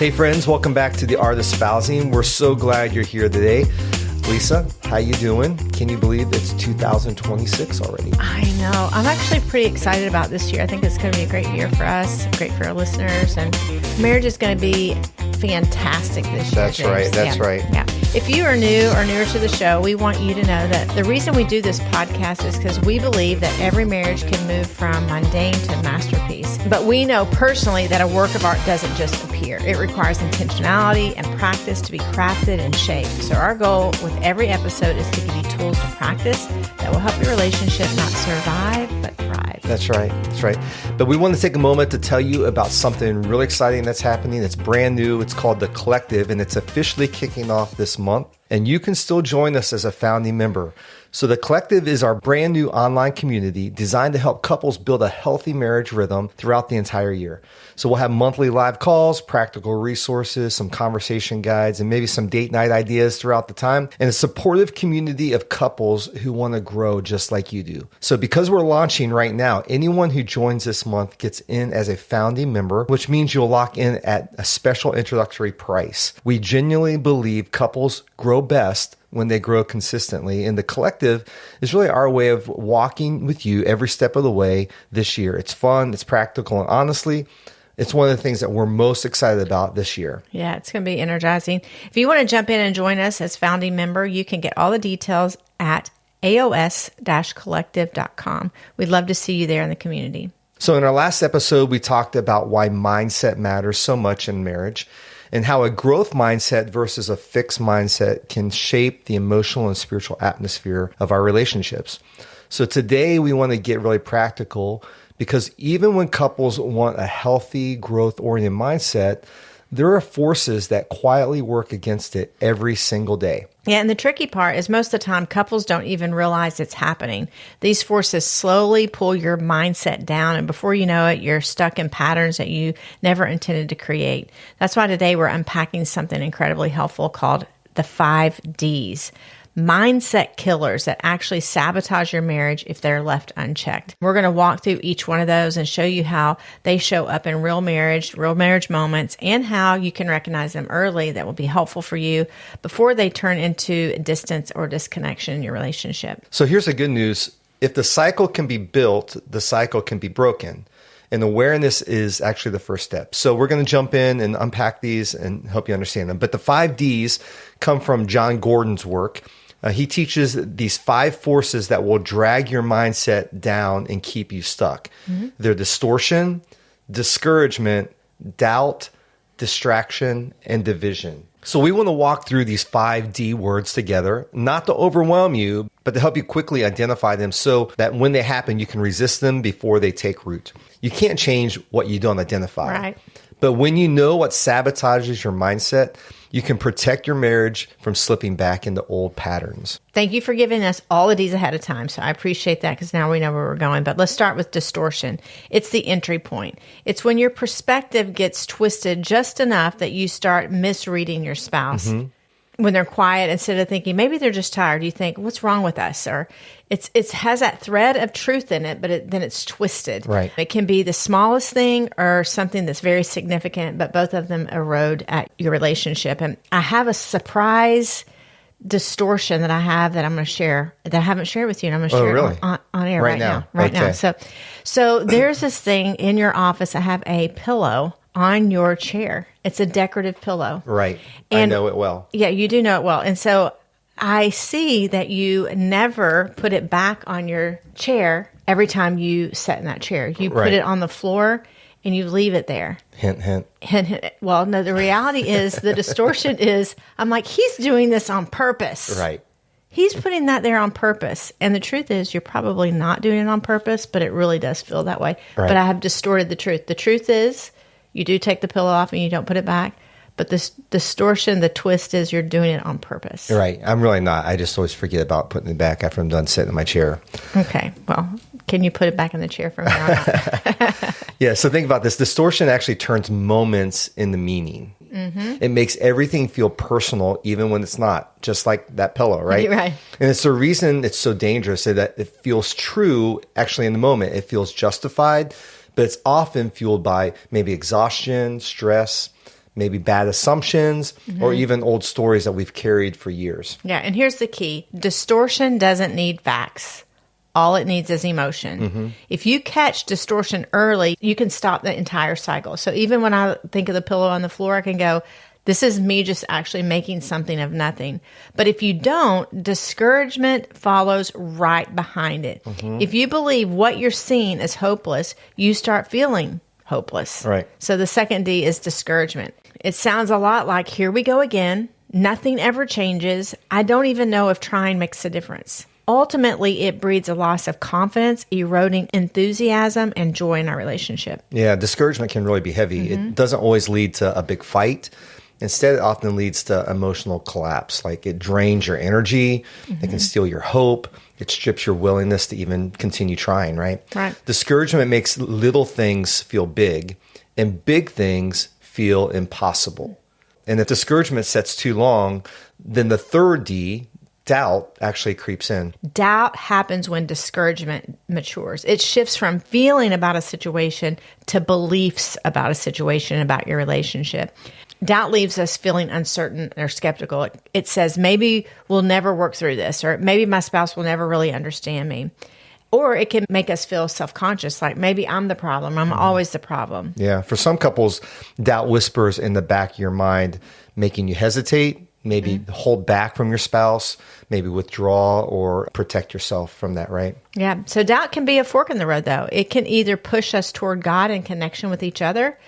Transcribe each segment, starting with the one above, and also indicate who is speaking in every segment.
Speaker 1: Hey friends, welcome back to the Art of Spousing. We're so glad you're here today. Lisa, how you doing? Can you believe it's 2026 already?
Speaker 2: I know. I'm actually pretty excited about this year. I think it's going to be a great year for us, great for our listeners, and marriage is going to be fantastic this year.
Speaker 1: That's right. That's right.
Speaker 2: Yeah. If you are new or newer to the show, we want you to know that the reason we do this podcast is because we believe that every marriage can move from mundane to masterpiece. But we know personally that a work of art doesn't just appear. It requires intentionality and practice to be crafted and shaped. So our goal with every episode is to give you tools to practice that will help your relationship not survive, but thrive.
Speaker 1: That's right. That's right. But we want to take a moment to tell you about something really exciting that's happening. It's brand new. It's called The Collective, and it's officially kicking off this month. And you can still join us as a founding member. So The Collective is our brand new online community designed to help couples build a healthy marriage rhythm throughout the entire year. So we'll have monthly live calls, practical resources, some conversation guides, and maybe some date night ideas throughout the time, and a supportive community of couples who want to grow just like you do. So because we're launching right now, anyone who joins this month gets in as a founding member, which means you'll lock in at a special introductory price. We genuinely believe couples grow best when they grow consistently. And The Collective is really our way of walking with you every step of the way this year. It's fun, it's practical, and honestly, it's one of the things that we're most excited about this year.
Speaker 2: Yeah, it's going to be energizing. If you want to jump in and join us as founding member, you can get all the details at aos-collective.com. We'd love to see you there in the community.
Speaker 1: So in our last episode, we talked about why mindset matters so much in marriage, and how a growth mindset versus a fixed mindset can shape the emotional and spiritual atmosphere of our relationships. So today we want to get really practical, because even when couples want a healthy, growth-oriented mindset, there are forces that quietly work against it every single day.
Speaker 2: Yeah, and the tricky part is most of the time couples don't even realize it's happening. These forces slowly pull your mindset down, and before you know it, you're stuck in patterns that you never intended to create. That's why today we're unpacking something incredibly helpful called the 5 Ds. Mindset killers that actually sabotage your marriage if they're left unchecked. We're going to walk through each one of those and show you how they show up in real marriage moments, and how you can recognize them early that will be helpful for you before they turn into distance or disconnection in your relationship.
Speaker 1: So here's the good news. If the cycle can be built, the cycle can be broken. And awareness is actually the first step. So we're going to jump in and unpack these and help you understand them. But the 5 Ds come from John Gordon's work. He teaches these 5 forces that will drag your mindset down and keep you stuck. Mm-hmm. They're distortion, discouragement, doubt, distraction, and division. So we want to walk through these 5 D words together, not to overwhelm you, but to help you quickly identify them so that when they happen, you can resist them before they take root. You can't change what you don't identify.
Speaker 2: Right.
Speaker 1: But when you know what sabotages your mindset, you can protect your marriage from slipping back into old patterns.
Speaker 2: Thank you for giving us all of these ahead of time. So I appreciate that, because now we know where we're going. But let's start with distortion. It's the entry point. It's when your perspective gets twisted just enough that you start misreading your spouse. Mm-hmm. When they're quiet, instead of thinking, maybe they're just tired, you think, what's wrong with us? Or it has that thread of truth in it, but then it's twisted.
Speaker 1: Right.
Speaker 2: It can be the smallest thing or something that's very significant, but both of them erode at your relationship. And I have a surprise distortion that I have that I'm going to share, that I haven't shared with you, and I'm going to share it on air right now. Now. So there's this thing in your office. I have a pillow on your chair. It's a decorative pillow.
Speaker 1: Right.
Speaker 2: And
Speaker 1: I know it well.
Speaker 2: Yeah, you do know it well. And so I see that you never put it back on your chair every time you sit in that chair. You put it on the floor and you leave it there.
Speaker 1: Hint, hint.
Speaker 2: Hint, hint. Well, no, the reality is, the distortion is, I'm like, he's doing this on purpose.
Speaker 1: Right.
Speaker 2: He's putting that there on purpose. And the truth is, you're probably not doing it on purpose, but it really does feel that way. Right. But I have distorted the truth. The truth is, you do take the pillow off and you don't put it back. But this distortion, the twist is, you're doing it on purpose.
Speaker 1: Right. I'm really not. I just always forget about putting it back after I'm done sitting in my chair.
Speaker 2: Okay. Well, can you put it back in the chair for me or not?
Speaker 1: Yeah. So think about this. Distortion actually turns moments into meaning. Mm-hmm. It makes everything feel personal, even when it's not, just like that pillow, right?
Speaker 2: Right.
Speaker 1: And it's the reason it's so dangerous, so that it feels true actually in the moment. It feels justified, but it's often fueled by maybe exhaustion, stress, maybe bad assumptions, or even old stories that we've carried for years.
Speaker 2: Yeah, and here's the key. Distortion doesn't need facts. All it needs is emotion. If you catch distortion early, you can stop the entire cycle. So even when I think of the pillow on the floor, I can go, this is me just actually making something of nothing. But if you don't, discouragement follows right behind it. If you believe what you're seeing is hopeless, you start feeling hopeless.
Speaker 1: Right.
Speaker 2: So the second D is discouragement. It sounds a lot like, here we go again. Nothing ever changes. I don't even know if trying makes a difference. Ultimately, it breeds a loss of confidence, eroding enthusiasm and joy in our relationship.
Speaker 1: Yeah, discouragement can really be heavy. It doesn't always lead to a big fight. Instead, it often leads to emotional collapse. Like it drains your energy, it can steal your hope, it strips your willingness to even continue trying, right?
Speaker 2: Right.
Speaker 1: Discouragement makes little things feel big, and big things feel impossible. And if discouragement sets too long, then the third D, doubt, actually creeps in.
Speaker 2: Doubt happens when discouragement matures. It shifts from feeling about a situation to beliefs about a situation, about your relationship. Doubt leaves us feeling uncertain or skeptical. It says, maybe we'll never work through this, or maybe my spouse will never really understand me. Or it can make us feel self-conscious, like maybe I'm the problem. I'm always the problem.
Speaker 1: Yeah. For some couples, doubt whispers in the back of your mind, making you hesitate, maybe hold back from your spouse, maybe withdraw or protect yourself from that, right?
Speaker 2: Yeah. So doubt can be a fork in the road, though. It can either push us toward God and connection with each other,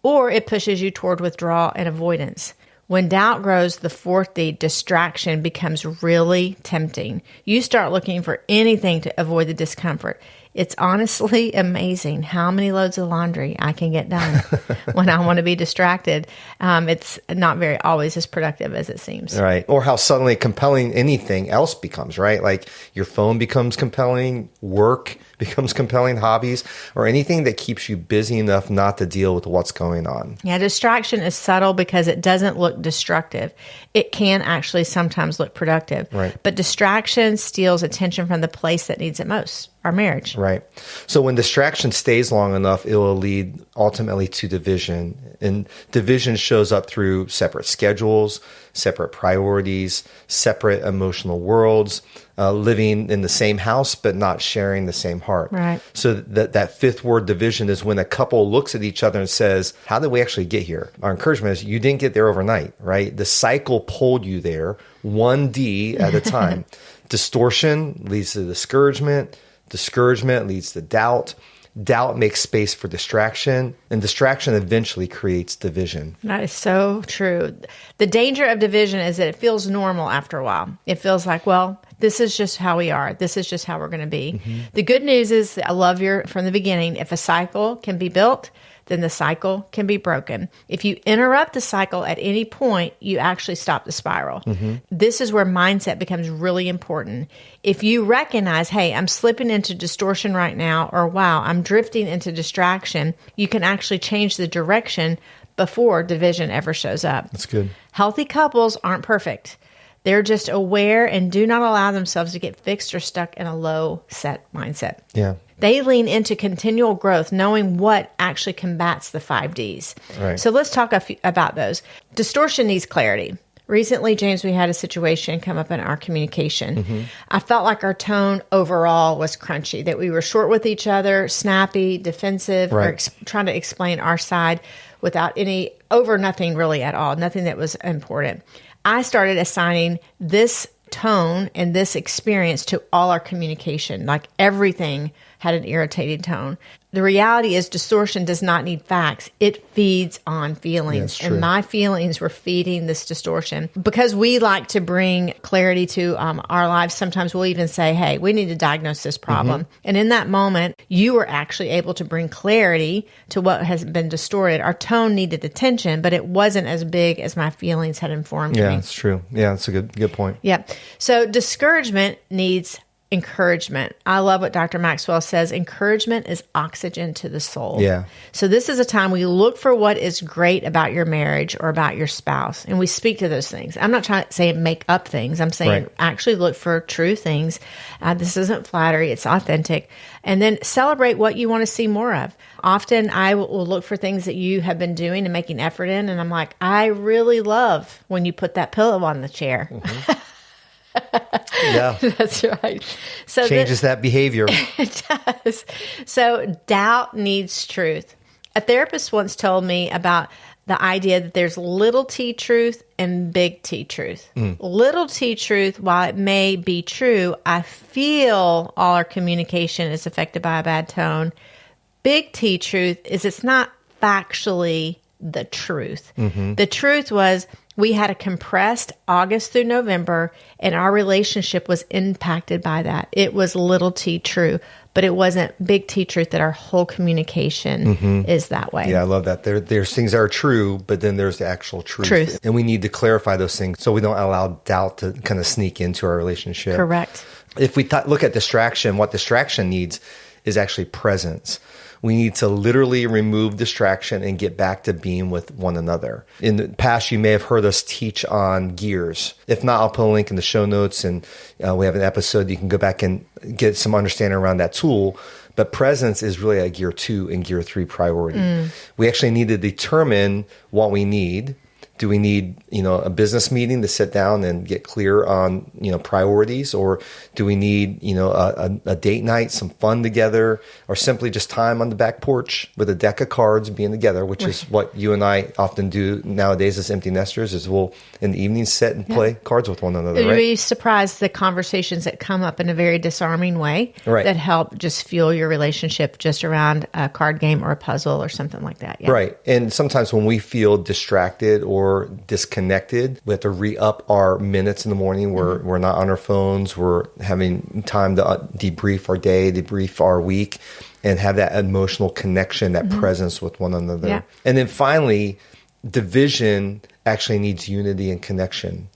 Speaker 2: or it pushes you toward withdrawal and avoidance. When doubt grows, the fourth D, distraction, becomes really tempting. You start looking for anything to avoid the discomfort. It's honestly amazing how many loads of laundry I can get done when I want to be distracted. It's not very always as productive as it seems.
Speaker 1: Right. Or how suddenly compelling anything else becomes, right? Like your phone becomes compelling, work becomes compelling, hobbies, or anything that keeps you busy enough not to deal with what's going on.
Speaker 2: Yeah, distraction is subtle because it doesn't look destructive. It can actually sometimes look productive.
Speaker 1: Right.
Speaker 2: But distraction steals attention from the place that needs it most, our marriage.
Speaker 1: Right. So when distraction stays long enough, it will lead ultimately to division. And division shows up through separate schedules, separate priorities, separate emotional worlds, living in the same house but not sharing the same heart.
Speaker 2: Right.
Speaker 1: So that fifth word, division, is when a couple looks at each other and says, how did we actually get here? Our encouragement is you didn't get there overnight, right? The cycle pulled you there, one D at a time. Distortion leads to discouragement. Discouragement leads to doubt. Doubt makes space for distraction, and distraction eventually creates division.
Speaker 2: That is so true. The danger of division is that it feels normal after a while. It feels like, well, this is just how we are. This is just how we're going to be. The good news is, I love your from the beginning, if a cycle can be built, then the cycle can be broken. If you interrupt the cycle at any point, you actually stop the spiral. This is where mindset becomes really important. If you recognize, hey, I'm slipping into distortion right now, or wow, I'm drifting into distraction, you can actually change the direction before division ever shows up.
Speaker 1: That's good.
Speaker 2: Healthy couples aren't perfect. They're just aware and do not allow themselves to get fixed or stuck in a low set mindset.
Speaker 1: Yeah.
Speaker 2: They lean into continual growth, knowing what actually combats the 5 Ds.
Speaker 1: Right.
Speaker 2: So let's talk about those. Distortion needs clarity. Recently, James, we had a situation come up in our communication. I felt like our tone overall was crunchy, that we were short with each other, snappy, defensive,
Speaker 1: Right.
Speaker 2: or trying to explain our side without any, over nothing really at all, nothing that was important. I started assigning this tone and this experience to all our communication, like everything had an irritating tone. The reality is distortion does not need facts. It feeds on feelings.
Speaker 1: Yeah,
Speaker 2: and my feelings were feeding this distortion. Because we like to bring clarity to our lives, sometimes we'll even say, hey, we need to diagnose this problem. And in that moment, you were actually able to bring clarity to what has been distorted. Our tone needed attention, but it wasn't as big as my feelings had informed me.
Speaker 1: Yeah, it's true. Yeah, that's a good point.
Speaker 2: Yeah. So discouragement needs encouragement. I love what Dr. Maxwell says. Encouragement is oxygen to the soul.
Speaker 1: Yeah.
Speaker 2: So this is a time we look for what is great about your marriage or about your spouse, and we speak to those things. I'm not trying to say make up things. I'm saying actually look for true things. This isn't flattery. It's authentic. And then celebrate what you want to see more of. Often I will look for things that you have been doing and making effort in, and I'm like, I really love when you put that pillow on the chair.
Speaker 1: Mm-hmm. Yeah.
Speaker 2: That's right. So
Speaker 1: changes that behavior.
Speaker 2: It does. So doubt needs truth. A therapist once told me about the idea that there's little t truth and big T truth. Little t truth, while it may be true, I feel all our communication is affected by a bad tone. Big T truth is it's not factually the truth. The truth was we had a compressed August through November, and our relationship was impacted by that. It was little t true, but it wasn't big T truth that our whole communication is that way.
Speaker 1: Yeah, I love that. There's things that are true, but then there's the actual truth. And we need to clarify those things so we don't allow doubt to kind of sneak into our relationship.
Speaker 2: Correct.
Speaker 1: If we look at distraction, what distraction needs is actually presence. We need to literally remove distraction and get back to being with one another. In the past, you may have heard us teach on gears. If not, I'll put a link in the show notes, and we have an episode you can go back and get some understanding around that tool. But presence is really a gear 2 and gear 3 priority. We actually need to determine what we need. Do we need, a business meeting to sit down and get clear on, priorities? Or do we need, a date night, some fun together, or simply just time on the back porch with a deck of cards being together, which is what you and I often do nowadays as empty nesters, is we'll in the evenings sit and play cards with one another.
Speaker 2: You'd be surprised the conversations that come up in a very disarming way that help just fuel your relationship just around a card game or a puzzle or something like that. Yeah.
Speaker 1: Right. And sometimes when we feel distracted or disconnected, we have to re-up our minutes in the morning. We're not on our phones. We're having time to debrief our day, debrief our week, and have that emotional connection, that presence with one another. Yeah. And then finally, division actually needs unity and connection.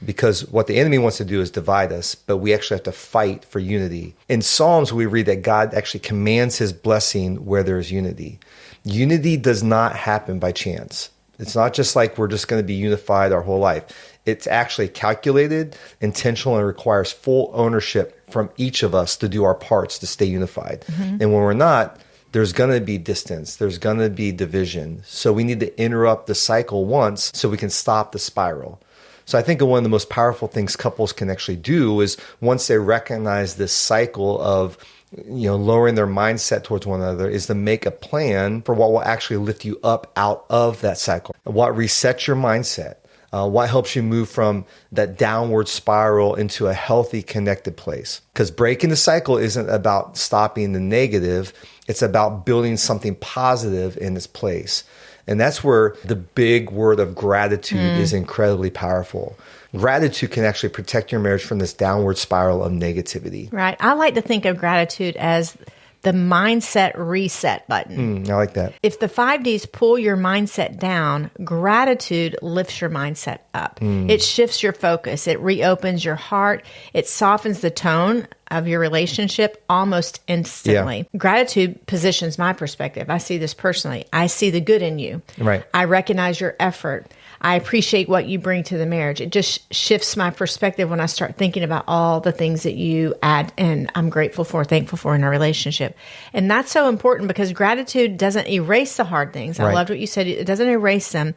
Speaker 1: Because what the enemy wants to do is divide us, but we actually have to fight for unity. In Psalms, we read that God actually commands his blessing where there's unity. Unity does not happen by chance. It's not just like we're just going to be unified our whole life. It's actually calculated, intentional, and requires full ownership from each of us to do our parts to stay unified. And when we're not, there's going to be distance. There's going to be division. So we need to interrupt the cycle once so we can stop the spiral. So I think one of the most powerful things couples can actually do is once they recognize this cycle of lowering their mindset towards one another, is to make a plan for what will actually lift you up out of that cycle. What resets your mindset. What helps you move from that downward spiral into a healthy, connected place. Because breaking the cycle isn't about stopping the negative. It's about building something positive in its place. And that's where the big word of gratitude is incredibly powerful. Gratitude can actually protect your marriage from this downward spiral of negativity.
Speaker 2: Right. I like to think of gratitude as the mindset reset button.
Speaker 1: I like that.
Speaker 2: If the 5 Ds pull your mindset down, gratitude lifts your mindset up. It shifts your focus. It reopens your heart. It softens the tone of your relationship almost instantly. Yeah. Gratitude positions my perspective. I see this personally. I see the good in you.
Speaker 1: Right.
Speaker 2: I recognize your effort. I appreciate what you bring to the marriage. It just shifts my perspective when I start thinking about all the things that you add and I'm grateful for, thankful for in our relationship. And that's so important because gratitude doesn't erase the hard things. I loved what you said. It doesn't erase them,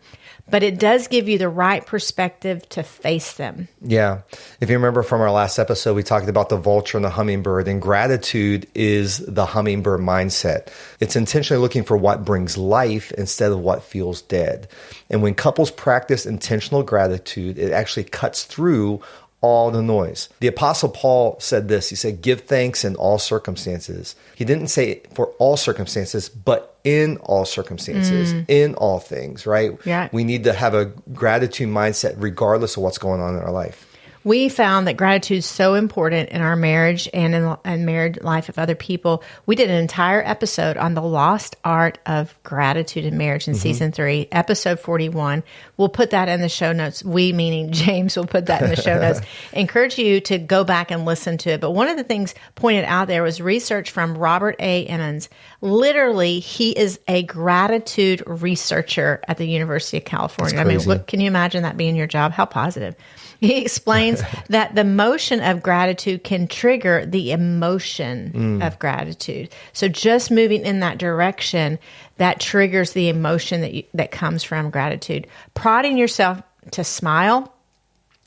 Speaker 2: but it does give you the right perspective to face them.
Speaker 1: Yeah. If you remember from our last episode, we talked about the vulture and the hummingbird, and gratitude is the hummingbird mindset. It's intentionally looking for what brings life instead of what feels dead. And when couples practice intentional gratitude, it actually cuts through all the noise. The Apostle Paul said this. He said, give thanks in all circumstances. He didn't say for all circumstances, but in all circumstances, in all things, right?
Speaker 2: Yeah.
Speaker 1: We need to have a gratitude mindset regardless of what's going on in our life.
Speaker 2: We found that gratitude is so important in our marriage and in married life of other people. We did an entire episode on the lost art of gratitude in marriage in season 3, episode 41. We'll put that in the show notes. We, meaning James, will put that in the show notes. Encourage you to go back and listen to it. But one of the things pointed out there was research from Robert A. Emmons. Literally, he is a gratitude researcher at the University of California. I mean, can you imagine that being your job? How positive. He explains that the motion of gratitude can trigger the emotion of gratitude. So just moving in that direction, that triggers the emotion that comes from gratitude. Prodding yourself to smile,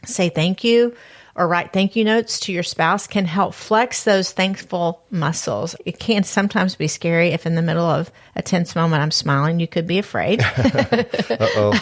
Speaker 2: say thank you, or write thank you notes to your spouse can help flex those thankful muscles. It can sometimes be scary if in the middle of a tense moment I'm smiling. You could be afraid.
Speaker 1: Uh-oh.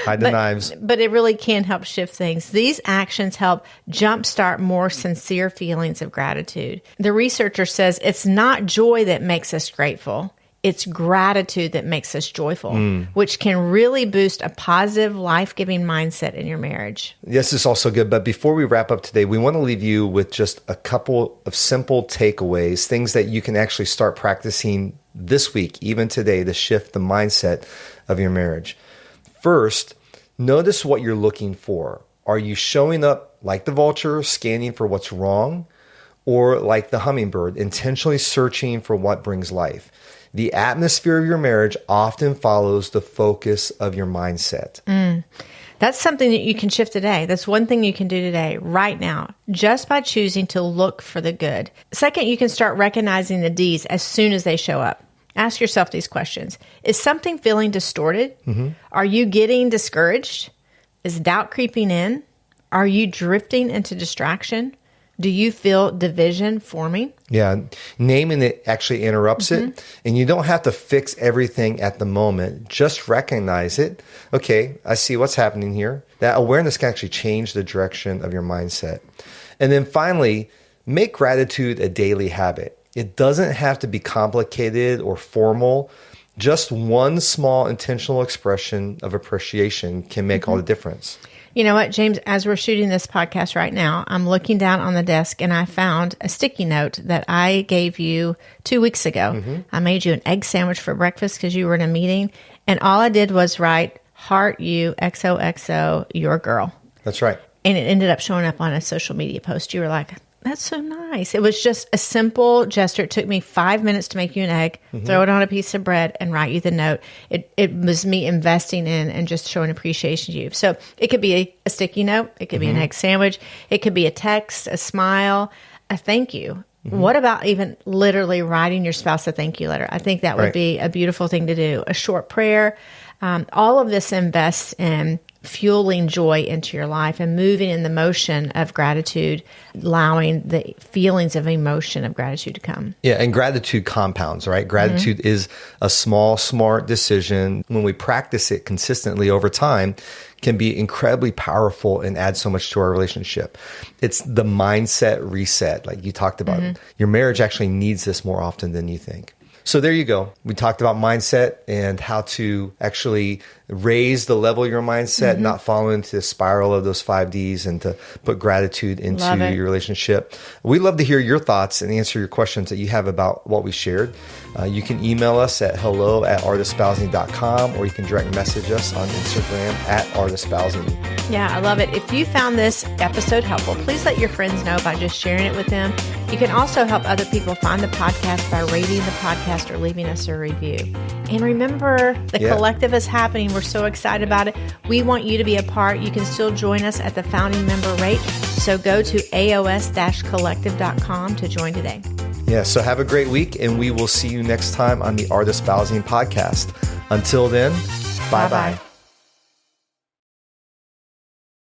Speaker 1: Hide the knives.
Speaker 2: But it really can help shift things. These actions help jumpstart more sincere feelings of gratitude. The researcher says it's not joy that makes us grateful. It's gratitude that makes us joyful, which can really boost a positive, life-giving mindset in your marriage.
Speaker 1: This is also good. But before we wrap up today, we want to leave you with just a couple of simple takeaways, things that you can actually start practicing this week, even today, to shift the mindset of your marriage. First, notice what you're looking for. Are you showing up like the vulture, scanning for what's wrong, or like the hummingbird, intentionally searching for what brings life? The atmosphere of your marriage often follows the focus of your mindset.
Speaker 2: That's something that you can shift today. That's one thing you can do today, right now, just by choosing to look for the good. Second, you can start recognizing the D's as soon as they show up. Ask yourself these questions. Is something feeling distorted? Are you getting discouraged? Is doubt creeping in? Are you drifting into distraction? Do you feel division forming?
Speaker 1: Yeah, naming it actually interrupts it. And you don't have to fix everything at the moment. Just recognize it. Okay, I see what's happening here. That awareness can actually change the direction of your mindset. And then finally, make gratitude a daily habit. It doesn't have to be complicated or formal. Just one small intentional expression of appreciation can make all the difference.
Speaker 2: You know what, James, as we're shooting this podcast right now, I'm looking down on the desk and I found a sticky note that I gave you 2 weeks ago. I made you an egg sandwich for breakfast because you were in a meeting. And all I did was write, heart you, XOXO, your girl.
Speaker 1: That's right.
Speaker 2: And it ended up showing up on a social media post. You were like, that's so nice. It was just a simple gesture. It took me 5 minutes to make you an egg, throw it on a piece of bread, and write you the note. It was me investing in and just showing appreciation to you. So it could be a sticky note. It could be an egg sandwich. It could be a text, a smile, a thank you. What about even literally writing your spouse a thank you letter? I think that would be a beautiful thing to do. A short prayer. All of this invests in fueling joy into your life and moving in the motion of gratitude, allowing the feelings of emotion of gratitude to come.
Speaker 1: Yeah, and gratitude compounds, right? Gratitude is a small, smart decision. When we practice it consistently over time, can be incredibly powerful and add so much to our relationship. It's the mindset reset, like you talked about. Your marriage actually needs this more often than you think. So there you go. We talked about mindset and how to actually raise the level of your mindset, not fall into the spiral of those 5 Ds, and to put gratitude into your relationship. We'd love to hear your thoughts and answer your questions that you have about what we shared. You can email us at hello@artespousing.com, or you can direct message us on Instagram @artespousing.
Speaker 2: Yeah, I love it. If you found this episode helpful, please let your friends know by just sharing it with them. You can also help other people find the podcast by rating the podcast or leaving us a review. And remember, the collective is happening. We're so excited about it. We want you to be a part. You can still join us at the founding member rate. So go to aos-collective.com to join today.
Speaker 1: Yeah, so have a great week, and we will see you next time on the Art Espousing podcast. Until then, bye-bye.